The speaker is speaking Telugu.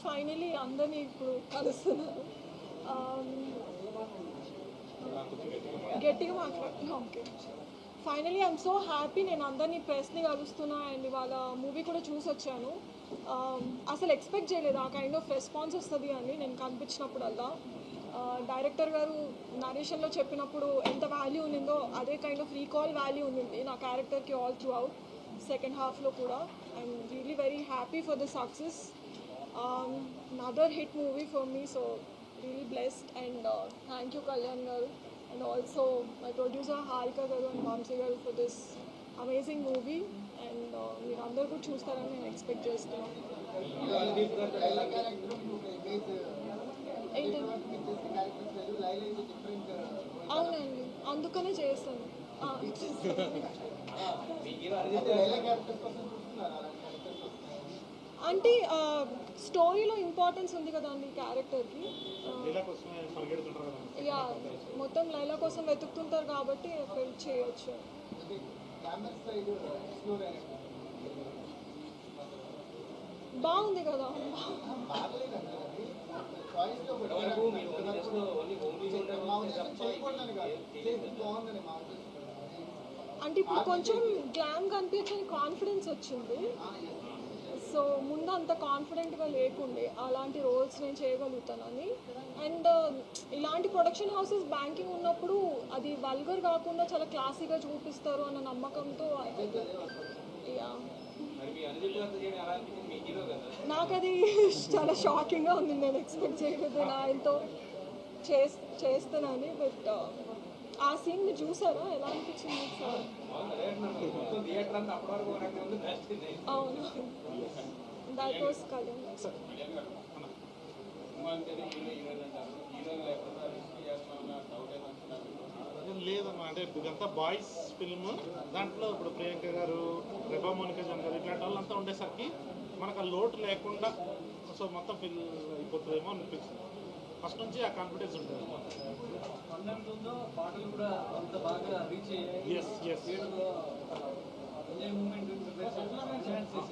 ఫైనలీ అందరినీ ఇప్పుడు కలుస్తున్నాను. గట్టిగా మాట్లాడుతున్నా. Okay, finally I'm so happy. నేను అందరినీ ప్రెస్ని కలుస్తున్నా అండ్ ఇవాళ మూవీ కూడా చూసి వచ్చాను. అసలు ఎక్స్పెక్ట్ చేయలేదు ఆ కైండ్ ఆఫ్ రెస్పాన్స్ వస్తుంది అని నేను కనిపించినప్పుడల్లా. డైరెక్టర్ గారు నరేషన్లో చెప్పినప్పుడు ఎంత వాల్యూ ఉండిందో అదే కైండ్ ఆఫ్ రీకాల్ వాల్యూ ఉండింది నా క్యారెక్టర్కి ఆల్ త్రూ అవుట్ సెకండ్ హాఫ్లో కూడా. I'm really very happy for the success. another hit movie for me, so really blessed. And thank you Kalyan garu and also my producer Harika garu and Vamsi garu for this amazing movie. And మీరు అందరూ కూడా చూస్తారని నేను ఎక్స్పెక్ట్ చేస్తున్నాను. అవునండి, అందుకనే చేస్తాను. అంటే స్టోరీలో ఇంపార్టెన్స్ ఉంది కదండి క్యారెక్టర్కి. యా, మొత్తం లైలా కోసం వెతుకుతుంటారు కాబట్టి ఫెల్ చేయొచ్చు. బాగుంది కదా. అంటే ఇప్పుడు కొంచెం గ్లామ్ కనిపించని కాన్ఫిడెన్స్ వచ్చింది. సో ముందు అంత కాన్ఫిడెంట్గా లేకుండే అలాంటి రోల్స్ నేను చేయగలుగుతానని. అండ్ ఇలాంటి ప్రొడక్షన్ హౌసెస్ బ్యాంకింగ్ ఉన్నప్పుడు అది వల్గర్ కాకుండా చాలా క్లాసీగా చూపిస్తారు అన్న నమ్మకంతో. నాకు అది చాలా షాకింగ్గా ఉంది. నేను ఎక్స్పెక్ట్ చేయలేదు నేను ఆయనతో చేస్తానని. బట్ ఆ సీన్ చూసారా, ఎలా అనిపించింది సార్? అవును, దట్ వాస్ కళ్యాణ్. లేదమ్మా, అంటే ఇదంతా బాయ్స్ ఫిల్మ్. దాంట్లో ఇప్పుడు ప్రియాంక గారు, రెబా మోనికా జన్ గారు ఇట్లాంటి వాళ్ళంతా ఉండేసరికి మనకు ఆ లోటు లేకుండా సో మొత్తం ఫిల్ అయిపోతుందేమో అనిపించింది. ఫస్ట్ నుంచి ఆ కాన్ఫిడెన్స్ ఉంటుంది. పాటలు కూడా అంత బాగా రీచ్ అయ్యాయి.